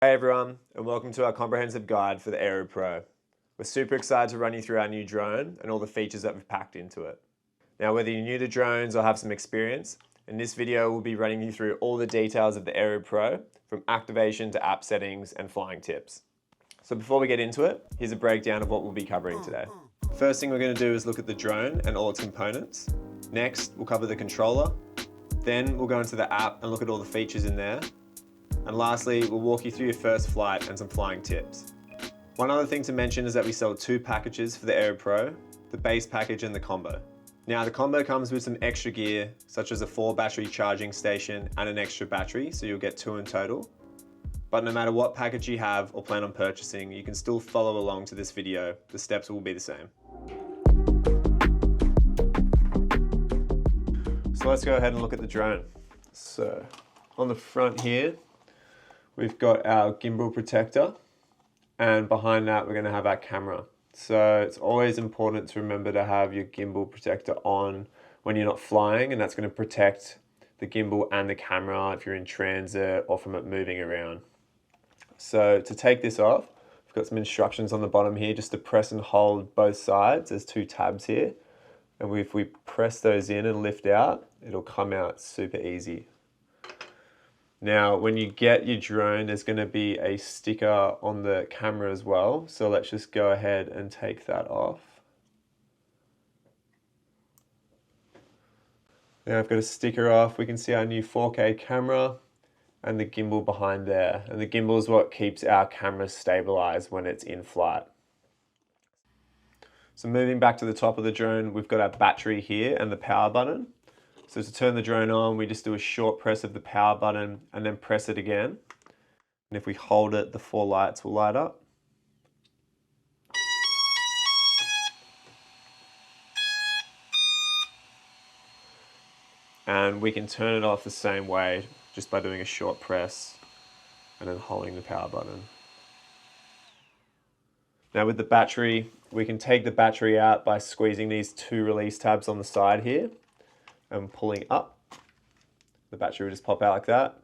Hey everyone, and welcome to our comprehensive guide for the Aeroo Pro. We're super excited to run you through our new drone and all the features that we've packed into it. Now, whether you're new to drones or have some experience, in this video we'll be running you through all the details of the Aeroo Pro, from activation to app settings and flying tips. So before we get into it, here's a breakdown of what we'll be covering today. First thing we're going to do is look at the drone and all its components. Next, we'll cover the controller. Then we'll go into the app and look at all the features in there. And lastly, we'll walk you through your first flight and some flying tips. One other thing to mention is that we sell two packages for the Aeroo Pro, the base package and the combo. Now the combo comes with some extra gear, such as a 4 battery charging station and an extra battery, so you'll get 2 in total. But no matter what package you have or plan on purchasing, you can still follow along to this video. The steps will be the same. So let's go ahead and look at the drone. So on the front here, we've got our gimbal protector, and behind that we're going to have our camera. So it's always important to remember to have your gimbal protector on when you're not flying, and that's going to protect the gimbal and the camera if you're in transit or from it moving around. So to take this off, we've got some instructions on the bottom here just to press and hold both sides. There's 2 tabs here, and if we press those in and lift out, it'll come out super easy. Now, when you get your drone, there's going to be a sticker on the camera as well. So let's just go ahead and take that off. Now I've got a sticker off. We can see our new 4K camera and the gimbal behind there. And the gimbal is what keeps our camera stabilized when it's in flight. So moving back to the top of the drone, we've got our battery here and the power button. So to turn the drone on, we just do a short press of the power button and then press it again. And if we hold it, the 4 lights will light up. And we can turn it off the same way, just by doing a short press and then holding the power button. Now with the battery, we can take the battery out by squeezing these 2 release tabs on the side here and pulling up. The battery will just pop out like that.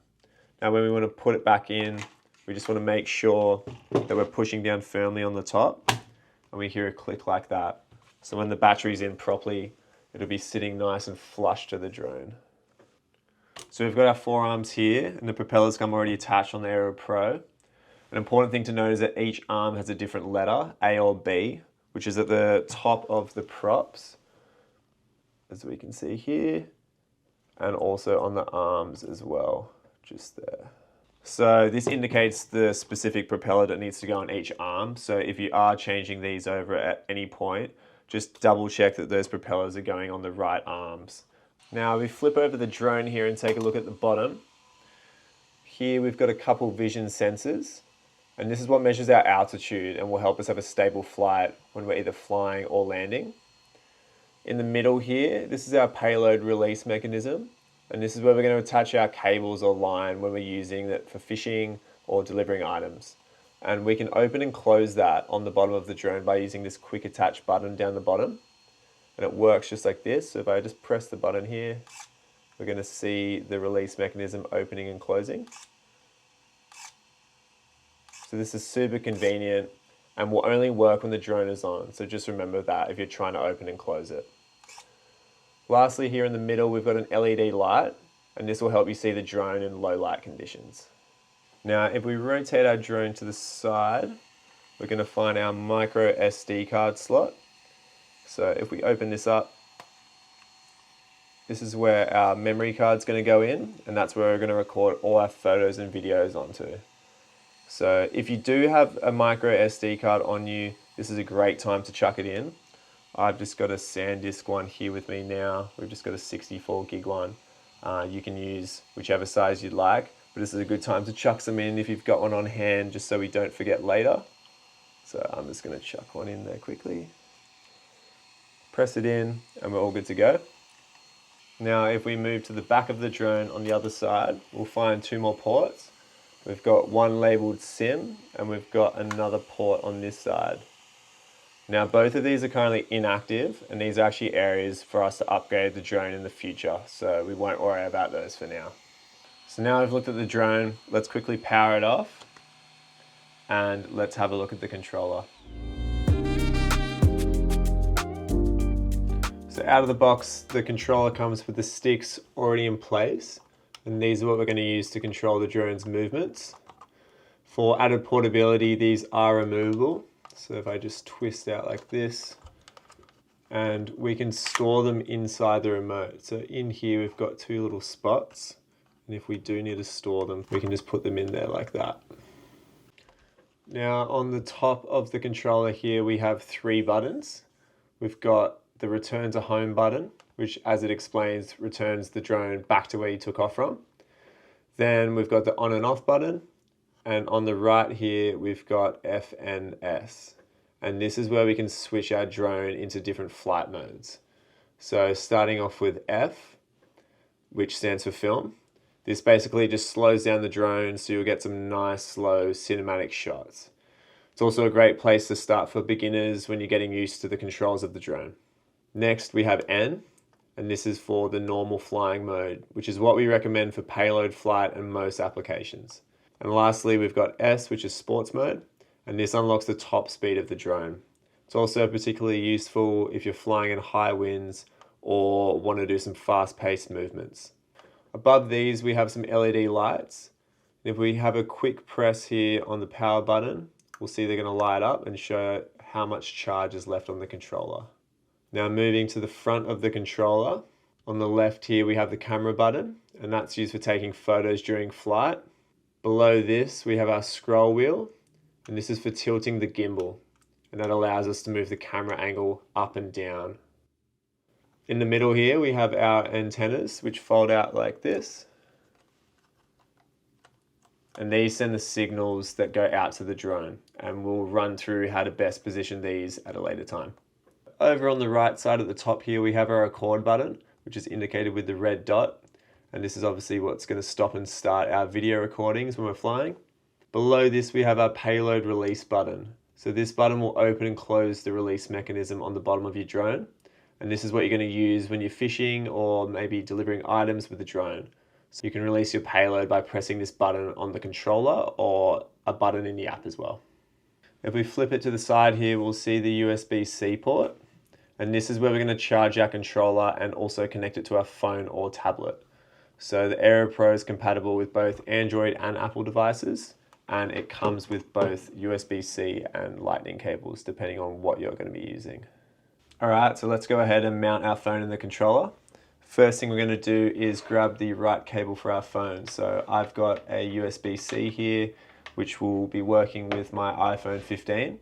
Now when we want to put it back in, we just want to make sure that we're pushing down firmly on the top, and we hear a click like that. So when the battery's in properly, it'll be sitting nice and flush to the drone. So we've got our 4 arms here, and the propellers come already attached on the Aeroo Pro. An important thing to note is that each arm has a different letter, A or B, which is at the top of the props, as we can see here, and also on the arms as well, just there. So this indicates the specific propeller that needs to go on each arm. So if you are changing these over at any point, just double check that those propellers are going on the right arms. Now we flip over the drone here and take a look at the bottom. Here we've got a couple vision sensors, and this is what measures our altitude and will help us have a stable flight when we're either flying or landing. In the middle here, this is our payload release mechanism, and this is where we're going to attach our cables or line when we're using it for fishing or delivering items. And we can open and close that on the bottom of the drone by using this quick attach button down the bottom. And it works just like this. So if I just press the button here, we're going to see the release mechanism opening and closing. So this is super convenient and will only work when the drone is on. So just remember that if you're trying to open and close it. Lastly, here in the middle, we've got an LED light, and this will help you see the drone in low light conditions. Now, if we rotate our drone to the side, we're going to find our micro SD card slot. So if we open this up, this is where our memory card's going to go in, and that's where we're going to record all our photos and videos onto. So if you do have a micro SD card on you, this is a great time to chuck it in. I've just got a SanDisk one here with me now. We've just got a 64 gig one. You can use whichever size you'd like, but this is a good time to chuck some in if you've got one on hand, just so we don't forget later. So I'm just going to chuck one in there quickly. Press it in, and we're all good to go. Now if we move to the back of the drone on the other side, we'll find 2 more ports. We've got one labeled SIM, and we've got another port on this side. Now both of these are currently inactive, and these are actually areas for us to upgrade the drone in the future, so we won't worry about those for now. So now we've looked at the drone, let's quickly power it off. and let's have a look at the controller. So out of the box, the controller comes with the sticks already in place, and these are what we're going to use to control the drone's movements. For added portability, these are removable. So if I just twist out like this, and we can store them inside the remote. So in here, we've got two little spots. And if we do need to store them, we can just put them in there like that. Now on the top of the controller here, we have three buttons. We've got the return to home button, which as it explains, returns the drone back to where you took off from. Then we've got the on and off button. And on the right here, we've got FNS. And this is where we can switch our drone into different flight modes. So starting off with F, which stands for film. This basically just slows down the drone so you'll get some nice, slow cinematic shots. It's also a great place to start for beginners when you're getting used to the controls of the drone. Next, we have N, and this is for the normal flying mode, which is what we recommend for payload flight and most applications. And lastly, we've got S, which is sports mode, and this unlocks the top speed of the drone. It's also particularly useful if you're flying in high winds or want to do some fast-paced movements. Above these, we have some LED lights. If we have a quick press here on the power button, we'll see they're going to light up and show how much charge is left on the controller. Now moving to the front of the controller, on the left here we have the camera button, and that's used for taking photos during flight. Below this, we have our scroll wheel, and this is for tilting the gimbal, and that allows us to move the camera angle up and down. In the middle here, we have our antennas, which fold out like this. And these send the signals that go out to the drone, and we'll run through how to best position these at a later time. Over on the right side at the top here, we have our record button, which is indicated with the red dot. And this is obviously what's going to stop and start our video recordings when we're flying. Below this, we have our payload release button. So this button will open and close the release mechanism on the bottom of your drone. And this is what you're going to use when you're fishing or maybe delivering items with the drone. So you can release your payload by pressing this button on the controller or a button in the app as well. If we flip it to the side here, we'll see the USB-C port. And this is where we're going to charge our controller and also connect it to our phone or tablet. So the Aeroo Pro is compatible with both Android and Apple devices, and it comes with both USB-C and Lightning cables, depending on what you're going to be using. All right, so let's go ahead and mount our phone in the controller. First thing we're going to do is grab the right cable for our phone. So I've got a USB-C here, which will be working with my iPhone 15.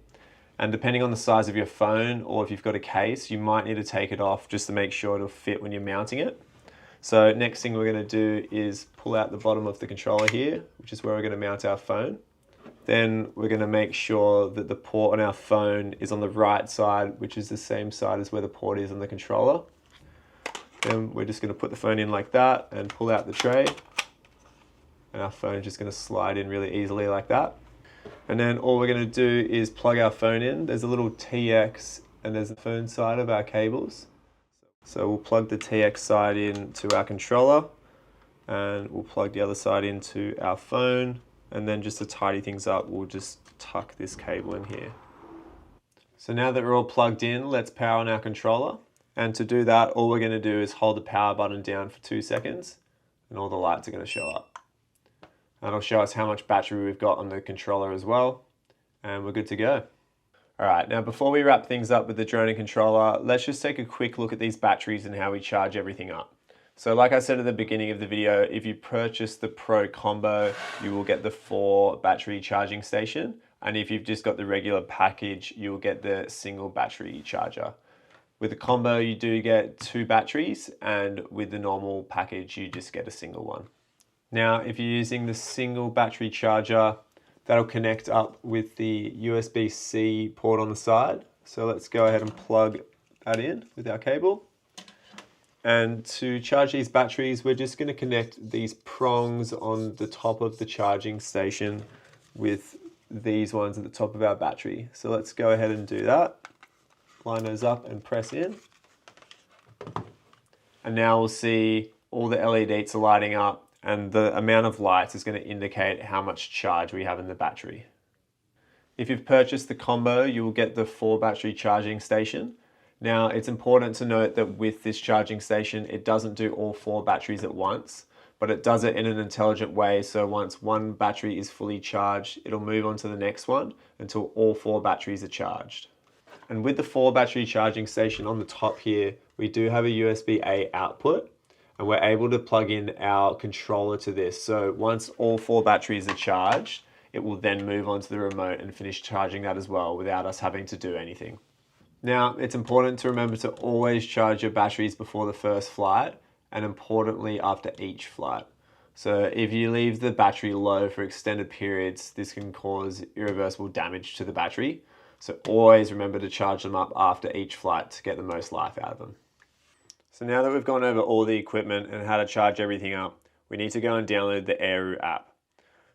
And depending on the size of your phone, or if you've got a case, you might need to take it off just to make sure it'll fit when you're mounting it. So next thing we're going to do is pull out the bottom of the controller here, which is where we're going to mount our phone. Then we're going to make sure that the port on our phone is on the right side, which is the same side as where the port is on the controller. Then we're just going to put the phone in like that and pull out the tray. And our phone is just going to slide in really easily like that. And then all we're going to do is plug our phone in. There's a little TX and there's the phone side of our cables. So we'll plug the TX side into our controller and we'll plug the other side into our phone. And then just to tidy things up, we'll just tuck this cable in here. So now that we're all plugged in, let's power on our controller. And to do that, all we're going to do is hold the power button down for 2 seconds and all the lights are going to show up. And it'll show us how much battery we've got on the controller as well. And we're good to go. All right, now before we wrap things up with the drone and controller, let's just take a quick look at these batteries and how we charge everything up. So like I said at the beginning of the video, if you purchase the Pro combo, you will get the 4 battery charging station. And if you've just got the regular package, you'll get the single battery charger. With the combo, you do get 2 batteries, and with the normal package, you just get a single one. Now, if you're using the single battery charger, that'll connect up with the USB-C port on the side. So let's go ahead and plug that in with our cable. And to charge these batteries, we're just going to connect these prongs on the top of the charging station with these ones at the top of our battery. So let's go ahead and do that. Line those up and press in. And now we'll see all the LEDs are lighting up, and the amount of lights is going to indicate how much charge we have in the battery. If you've purchased the combo, you will get the 4 battery charging station. Now, it's important to note that with this charging station, it doesn't do all 4 batteries at once, but it does it in an intelligent way. So once one battery is fully charged, it'll move on to the next one until all 4 batteries are charged. And with the 4 battery charging station on the top here, we do have a USB-A output, and we're able to plug in our controller to this. So once all 4 batteries are charged, it will then move on to the remote and finish charging that as well without us having to do anything. Now, it's important to remember to always charge your batteries before the first flight, and importantly after each flight. So if you leave the battery low for extended periods, this can cause irreversible damage to the battery. So always remember to charge them up after each flight to get the most life out of them. So now that we've gone over all the equipment and how to charge everything up, we need to go and download the Aeroo app.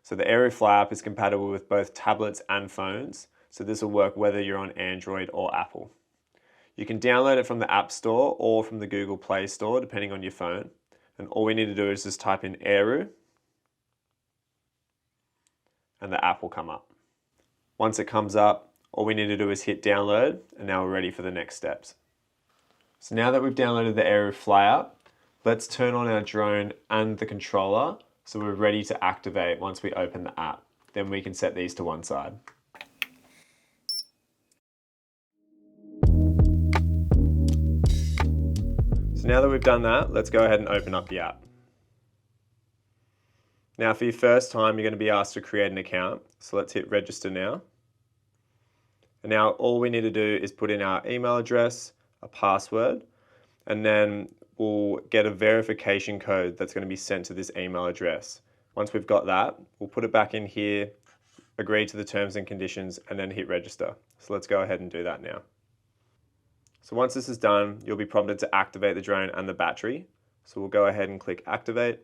So the Aeroo Fly App is compatible with both tablets and phones, so this will work whether you're on Android or Apple. You can download it from the App Store or from the Google Play Store, depending on your phone. And all we need to do is just type in Aeroo, and the app will come up. Once it comes up, all we need to do is hit download, and now we're ready for the next steps. So now that we've downloaded the Aeroo Fly App, let's turn on our drone and the controller so we're ready to activate once we open the app. Then we can set these to one side. So now that we've done that, let's go ahead and open up the app. Now for your first time, you're going to be asked to create an account. So let's hit register now. And now all we need to do is put in our email address, a password, and then we'll get a verification code that's going to be sent to this email address. Once we've got that, we'll put it back in here, agree to the terms and conditions, and then hit register. So let's go ahead and do that now. So once this is done, you'll be prompted to activate the drone and the battery. So we'll go ahead and click activate.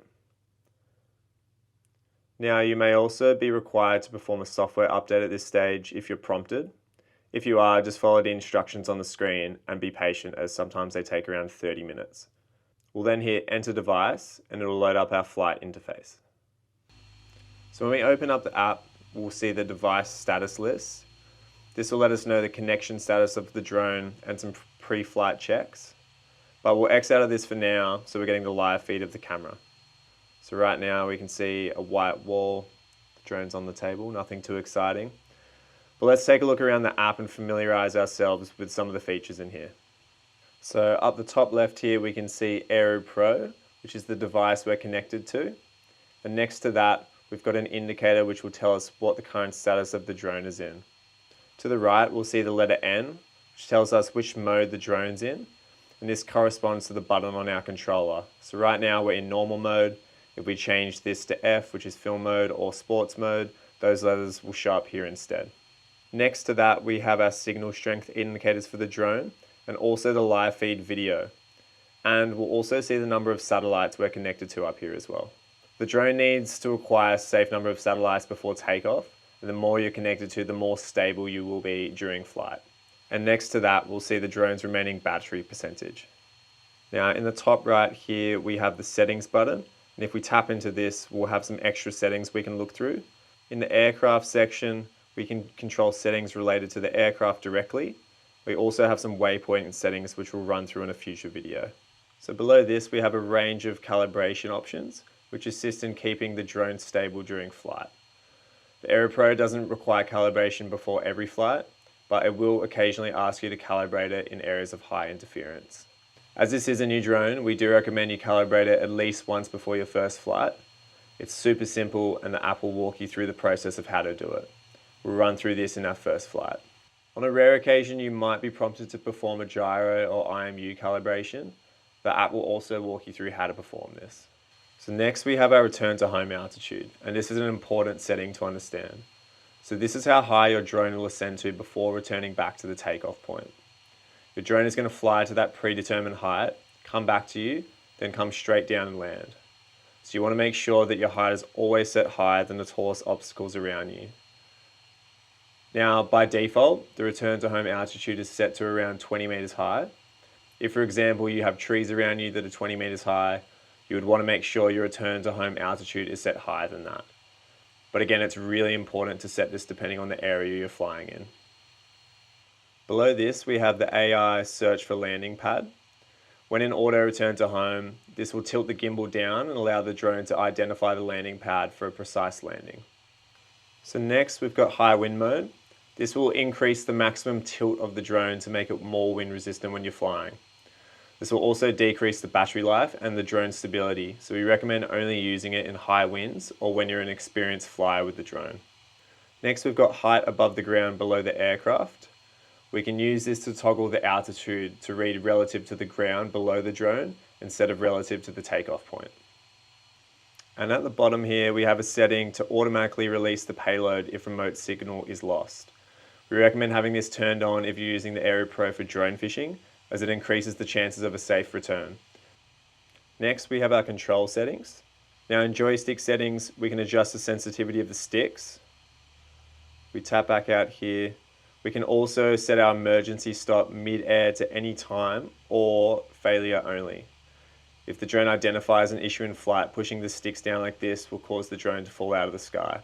Now you may also be required to perform a software update at this stage if you're prompted. If you are, just follow the instructions on the screen and be patient, as sometimes they take around 30 minutes. We'll then hit enter device and it will load up our flight interface. So when we open up the app, we'll see the device status list. This will let us know the connection status of the drone and some pre-flight checks. But we'll X out of this for now, so we're getting the live feed of the camera. So right now we can see a white wall, the drone's on the table, nothing too exciting. But let's take a look around the app and familiarize ourselves with some of the features in here. So up the top left here, we can see Aeroo Pro, which is the device we're connected to. And next to that, we've got an indicator which will tell us what the current status of the drone is in. To the right, we'll see the letter N, which tells us which mode the drone's in. And this corresponds to the button on our controller. So right now we're in normal mode. If we change this to F, which is film mode, or sports mode, those letters will show up here instead. Next to that, we have our signal strength indicators for the drone, and also the live feed video. And we'll also see the number of satellites we're connected to up here as well. The drone needs to acquire a safe number of satellites before takeoff, and the more you're connected to, the more stable you will be during flight. And next to that, we'll see the drone's remaining battery percentage. Now in the top right here, we have the settings button. And if we tap into this, we'll have some extra settings we can look through. In the aircraft section, we can control settings related to the aircraft directly. We also have some waypoint settings which we'll run through in a future video. So below this, we have a range of calibration options which assist in keeping the drone stable during flight. The Aeroo Pro doesn't require calibration before every flight, but it will occasionally ask you to calibrate it in areas of high interference. As this is a new drone, we do recommend you calibrate it at least once before your first flight. It's super simple and the app will walk you through the process of how to do it. We'll run through this in our first flight. On a rare occasion, you might be prompted to perform a gyro or IMU calibration. The app will also walk you through how to perform this. So next we have our return to home altitude, and this is an important setting to understand. So this is how high your drone will ascend to before returning back to the takeoff point. Your drone is going to fly to that predetermined height, come back to you, then come straight down and land. So you want to make sure that your height is always set higher than the tallest obstacles around you. Now, by default, the return to home altitude is set to around 20 meters high. If, for example, you have trees around you that are 20 meters high, you would want to make sure your return to home altitude is set higher than that. But again, it's really important to set this depending on the area you're flying in. Below this, we have the AI search for landing pad. When in auto return to home, this will tilt the gimbal down and allow the drone to identify the landing pad for a precise landing. So next, we've got high wind mode. This will increase the maximum tilt of the drone to make it more wind resistant when you're flying. This will also decrease the battery life and the drone stability, so we recommend only using it in high winds or when you're an experienced flyer with the drone. Next, we've got height above the ground below the aircraft. We can use this to toggle the altitude to read relative to the ground below the drone instead of relative to the takeoff point. And at the bottom here, we have a setting to automatically release the payload if remote signal is lost. We recommend having this turned on if you're using the Aeroo Pro for drone fishing, as it increases the chances of a safe return. Next, we have our control settings. Now in joystick settings, we can adjust the sensitivity of the sticks. We tap back out here. We can also set our emergency stop mid-air to any time or failure only. If the drone identifies an issue in flight, pushing the sticks down like this will cause the drone to fall out of the sky.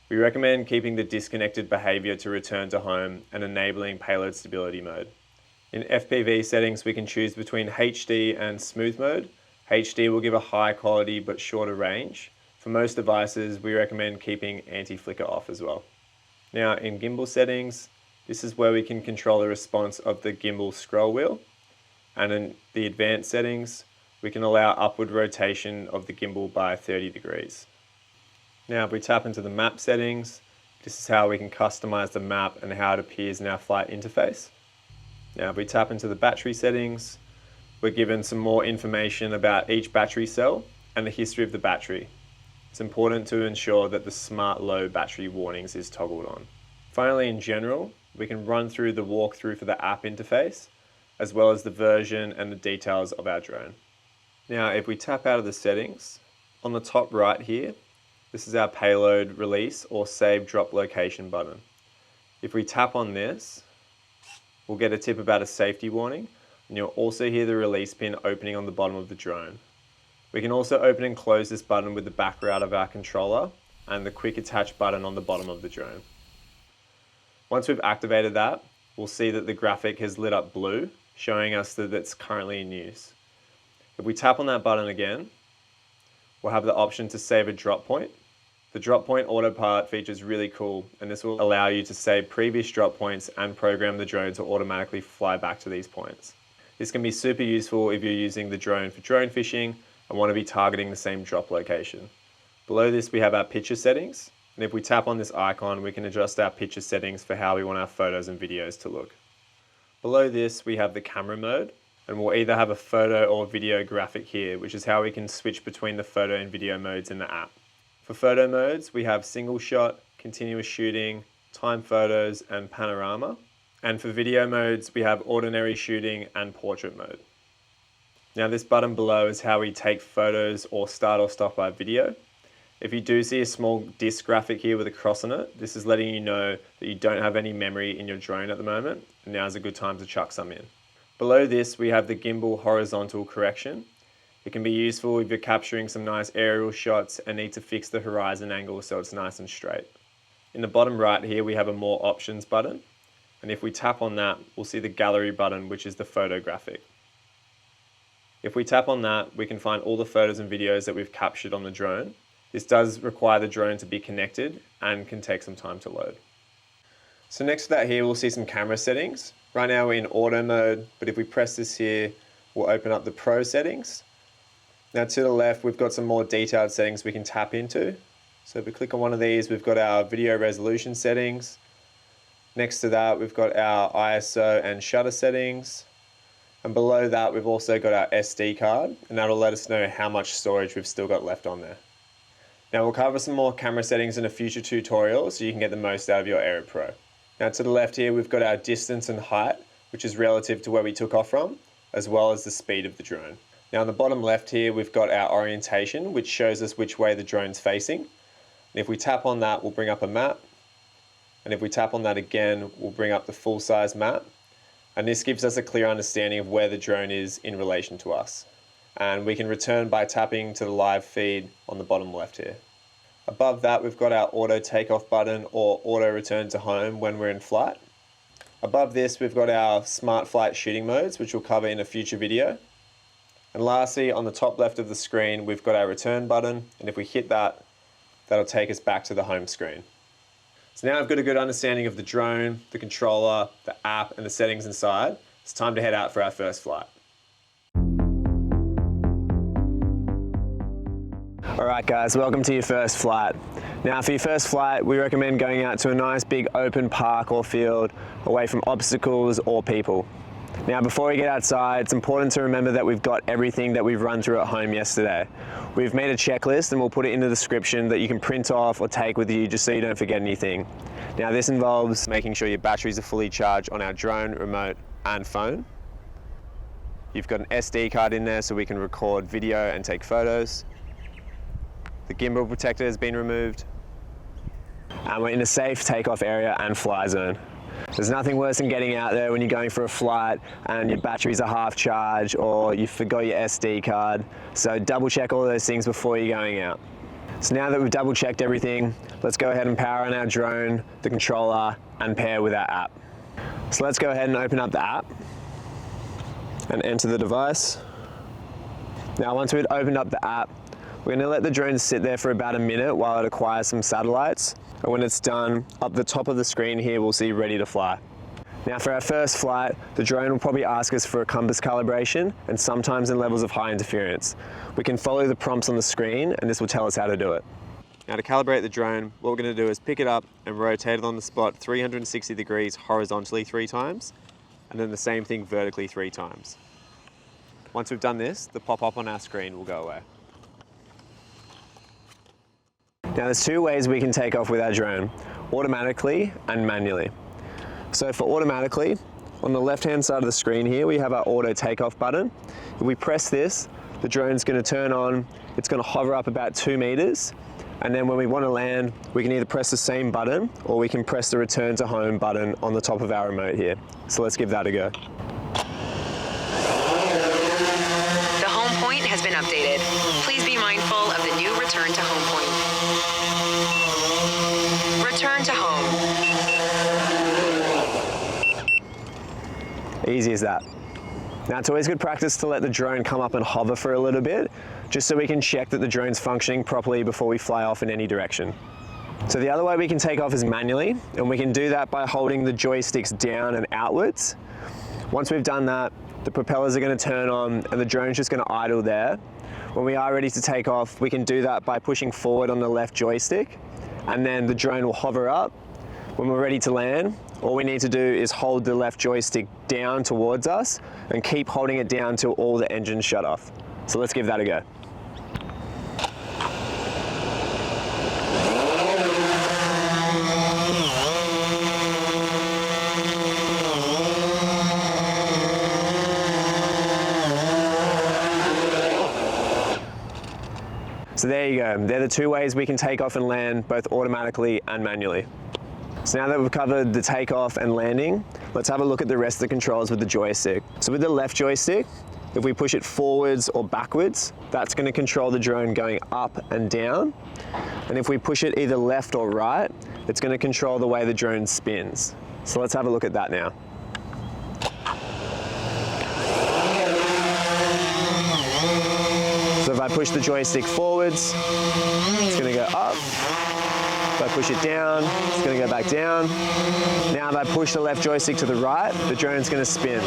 We recommend keeping the disconnected behavior to return to home and enabling payload stability mode. In FPV settings, we can choose between HD and smooth mode. HD will give a high quality but shorter range. For most devices, we recommend keeping anti-flicker off as well. Now in gimbal settings, this is where we can control the response of the gimbal scroll wheel. And in the advanced settings, we can allow upward rotation of the gimbal by 30 degrees. Now if we tap into the map settings, this is how we can customize the map and how it appears in our flight interface. Now if we tap into the battery settings, we're given some more information about each battery cell and the history of the battery. It's important to ensure that the smart low battery warnings is toggled on. Finally, in general, we can run through the walkthrough for the app interface, as well as the version and the details of our drone. Now, if we tap out of the settings, on the top right here, this is our payload release or save drop location button. If we tap on this, we'll get a tip about a safety warning, and you'll also hear the release pin opening on the bottom of the drone. We can also open and close this button with the back route of our controller and the quick attach button on the bottom of the drone. Once we've activated that, we'll see that the graphic has lit up blue, showing us that it's currently in use. If we tap on that button again, we'll have the option to save a drop point. The drop point autopilot feature is really cool, and this will allow you to save previous drop points and program the drone to automatically fly back to these points. This can be super useful if you're using the drone for drone fishing and want to be targeting the same drop location. Below this, we have our picture settings, and if we tap on this icon, we can adjust our picture settings for how we want our photos and videos to look. Below this, we have the camera mode, and we'll either have a photo or video graphic here, which is how we can switch between the photo and video modes in the app. For photo modes, we have single shot, continuous shooting, time photos, and panorama. And for video modes, we have ordinary shooting and portrait mode. Now this button below is how we take photos or start or stop our video. If you do see a small disk graphic here with a cross on it, this is letting you know that you don't have any memory in your drone at the moment, and now's a good time to chuck some in. Below this, we have the gimbal horizontal correction. It can be useful if you're capturing some nice aerial shots and need to fix the horizon angle so it's nice and straight. In the bottom right here, we have a more options button, and if we tap on that, we'll see the gallery button, which is the photo graphic. If we tap on that, we can find all the photos and videos that we've captured on the drone. This does require the drone to be connected and can take some time to load. So next to that here, we'll see some camera settings. Right now we're in auto mode, but if we press this here, we'll open up the pro settings. Now to the left, we've got some more detailed settings we can tap into. So if we click on one of these, we've got our video resolution settings. Next to that, we've got our ISO and shutter settings. And below that, we've also got our SD card, and that'll let us know how much storage we've still got left on there. Now we'll cover some more camera settings in a future tutorial so you can get the most out of your Aeroo Pro. Now to the left here, we've got our distance and height, which is relative to where we took off from, as well as the speed of the drone. Now on the bottom left here, we've got our orientation, which shows us which way the drone's facing. And if we tap on that, we'll bring up a map. And if we tap on that again, we'll bring up the full-size map. And this gives us a clear understanding of where the drone is in relation to us. And we can return by tapping to the live feed on the bottom left here. Above that, we've got our auto takeoff button or auto return to home when we're in flight. Above this, we've got our smart flight shooting modes, which we'll cover in a future video. And lastly, on the top left of the screen, we've got our return button, and if we hit that, that'll take us back to the home screen. So now I've got a good understanding of the drone, the controller, the app, and the settings inside. It's time to head out for our first flight. Alright guys, welcome to your first flight. Now for your first flight, we recommend going out to a nice big open park or field, away from obstacles or people. Now before we get outside, it's important to remember that we've got everything that we've run through at home yesterday. We've made a checklist and we'll put it in the description that you can print off or take with you just so you don't forget anything. Now this involves making sure your batteries are fully charged on our drone, remote and phone. You've got an SD card in there so we can record video and take photos. The gimbal protector has been removed. And we're in a safe takeoff area and fly zone. There's nothing worse than getting out there when you're going for a flight and your batteries are half charged or you forgot your SD card. So double check all those things before you're going out. So now that we've double checked everything, let's go ahead and power on our drone, the controller, and pair with our app. So let's go ahead and open up the app and enter the device. Now once we've opened up the app, we're going to let the drone sit there for about a minute while it acquires some satellites. And when it's done, up the top of the screen here, we'll see ready to fly. Now for our first flight, the drone will probably ask us for a compass calibration and sometimes in levels of high interference. We can follow the prompts on the screen and this will tell us how to do it. Now to calibrate the drone, what we're going to do is pick it up and rotate it on the spot 360 degrees horizontally 3 times, and then the same thing vertically 3 times. Once we've done this, the pop-up on our screen will go away. Now there's 2 ways we can take off with our drone, automatically and manually. So for automatically, on the left-hand side of the screen here, we have our auto takeoff button. If we press this, the drone's going to turn on, it's going to hover up about 2 meters, and then when we want to land, we can either press the same button or we can press the return to home button on the top of our remote here. So let's give that a go. The home point has been updated. Please be mindful of the new return to home point. Return to home. Easy as that. Now it's always good practice to let the drone come up and hover for a little bit, just so we can check that the drone's functioning properly before we fly off in any direction. So the other way we can take off is manually, and we can do that by holding the joysticks down and outwards. Once we've done that, the propellers are going to turn on and the drone's just going to idle there. When we are ready to take off, we can do that by pushing forward on the left joystick, and then the drone will hover up. When we're ready to land, all we need to do is hold the left joystick down towards us and keep holding it down till all the engines shut off. So let's give that a go. So there you go. They're the 2 ways we can take off and land, both automatically and manually. So now that we've covered the takeoff and landing, let's have a look at the rest of the controls with the joystick. So with the left joystick, if we push it forwards or backwards, that's going to control the drone going up and down. And if we push it either left or right, it's going to control the way the drone spins. So let's have a look at that now. So if I push the joystick forwards, it's going to go up. If I push it down, it's going to go back down. Now if I push the left joystick to the right, the drone's going to spin.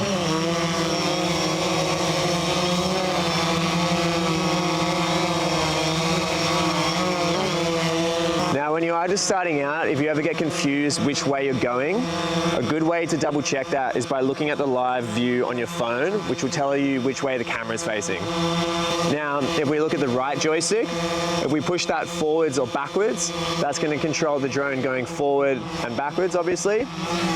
Now when you are just starting out, if you ever get confused which way you're going, a good way to double check that is by looking at the live view on your phone, which will tell you which way the camera is facing. Now, if we look at the right joystick, if we push that forwards or backwards, that's going to control the drone going forward and backwards, obviously.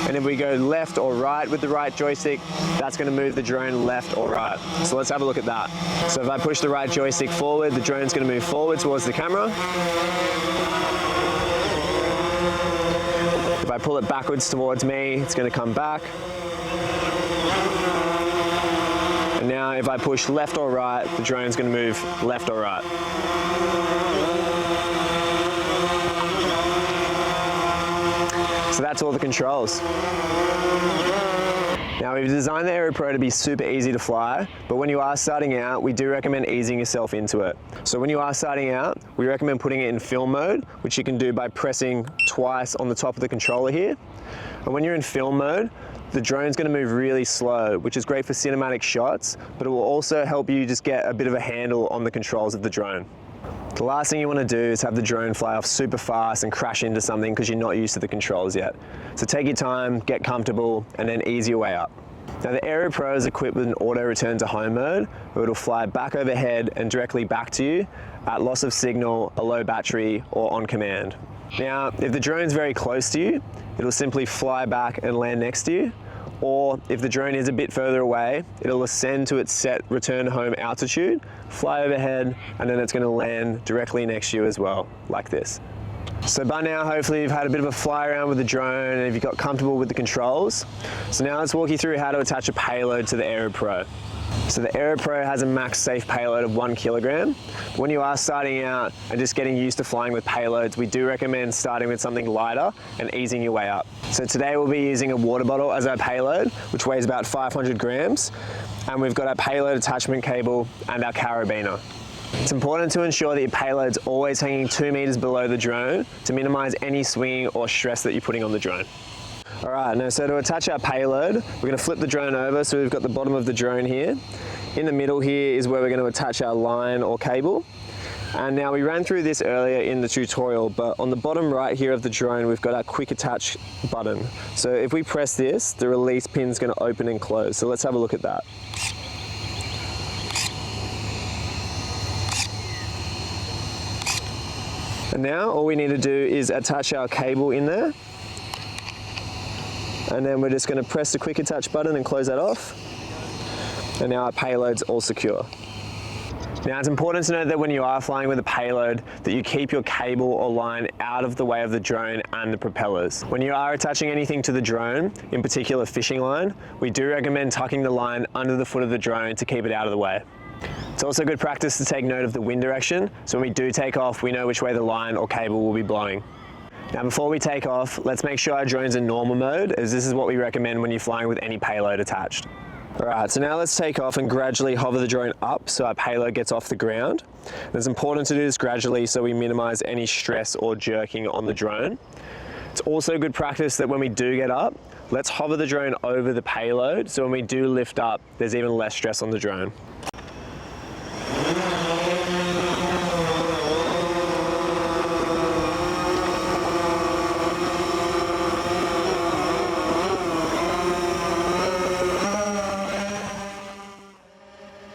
And if we go left or right with the right joystick, that's going to move the drone left or right. So let's have a look at that. So if I push the right joystick forward, the drone's going to move forward towards the camera. If I pull it backwards towards me, it's going to come back. And now if I push left or right, the drone's going to move left or right. So that's all the controls. Now we've designed the Aeroo Pro to be super easy to fly, but when you are starting out, we do recommend easing yourself into it. So when you are starting out, we recommend putting it in film mode, which you can do by pressing twice on the top of the controller here. And when you're in film mode, the drone's going to move really slow, which is great for cinematic shots, but it will also help you just get a bit of a handle on the controls of the drone. The last thing you want to do is have the drone fly off super fast and crash into something because you're not used to the controls yet. So take your time, get comfortable, and then ease your way up. Now the Aeroo Pro is equipped with an auto return to home mode, where it'll fly back overhead and directly back to you at loss of signal, a low battery, or on command. Now, if the drone's very close to you, it'll simply fly back and land next to you. Or if the drone is a bit further away, it'll ascend to its set return home altitude, fly overhead, and then it's going to land directly next to you as well, like this. So by now, hopefully you've had a bit of a fly around with the drone and you've got comfortable with the controls. So now let's walk you through how to attach a payload to the Aeroo Pro. So the Aeroo Pro has a max safe payload of 1 kilogram. When you are starting out and just getting used to flying with payloads, we do recommend starting with something lighter and easing your way up. So today we'll be using a water bottle as our payload, which weighs about 500 grams. And we've got our payload attachment cable and our carabiner. It's important to ensure that your payload's always hanging 2 meters below the drone to minimize any swinging or stress that you're putting on the drone. All right, now so to attach our payload, we're going to flip the drone over, so we've got the bottom of the drone here. In the middle here is where we're going to attach our line or cable. And now we ran through this earlier in the tutorial, but on the bottom right here of the drone, we've got our quick attach button. So if we press this, the release pin's going to open and close. So let's have a look at that. And now all we need to do is attach our cable in there. And then we're just going to press the quick attach button and close that off. And now our payload's all secure. Now it's important to note that when you are flying with a payload, that you keep your cable or line out of the way of the drone and the propellers. When you are attaching anything to the drone, in particular fishing line, we do recommend tucking the line under the foot of the drone to keep it out of the way. It's also good practice to take note of the wind direction, so when we do take off, we know which way the line or cable will be blowing. Now before we take off, let's make sure our drone's in normal mode, as this is what we recommend when you're flying with any payload attached. Alright, so now let's take off and gradually hover the drone up so our payload gets off the ground. And it's important to do this gradually so we minimize any stress or jerking on the drone. It's also good practice that when we do get up, let's hover the drone over the payload so when we do lift up, there's even less stress on the drone.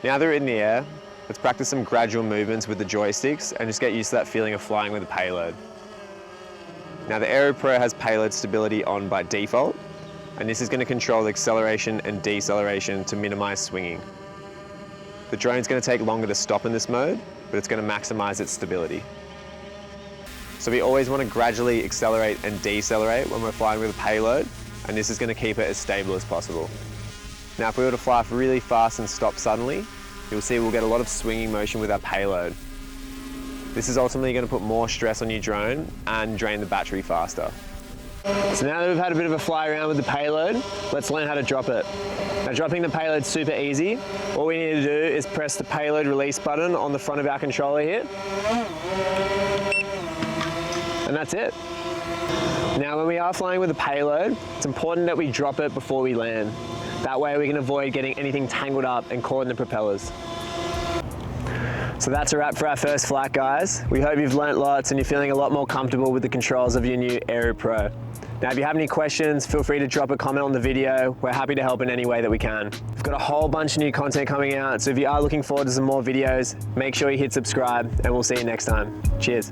Now that we're in the air, let's practice some gradual movements with the joysticks and just get used to that feeling of flying with a payload. Now the Aeroo Pro has payload stability on by default, and this is going to control the acceleration and deceleration to minimize swinging. The drone's going to take longer to stop in this mode, but it's going to maximize its stability. So we always want to gradually accelerate and decelerate when we're flying with a payload, and this is going to keep it as stable as possible. Now if we were to fly off really fast and stop suddenly, you'll see we'll get a lot of swinging motion with our payload. This is ultimately going to put more stress on your drone and drain the battery faster. So now that we've had a bit of a fly around with the payload, let's learn how to drop it. Now dropping the payload's super easy. All we need to do is press the payload release button on the front of our controller here. And that's it. Now when we are flying with a payload, it's important that we drop it before we land. That way we can avoid getting anything tangled up and caught in the propellers. So that's a wrap for our first flight, guys. We hope you've learnt lots and you're feeling a lot more comfortable with the controls of your new Aeroo Pro. Now if you have any questions, feel free to drop a comment on the video. We're happy to help in any way that we can. We've got a whole bunch of new content coming out, so if you are looking forward to some more videos, make sure you hit subscribe and we'll see you next time. Cheers.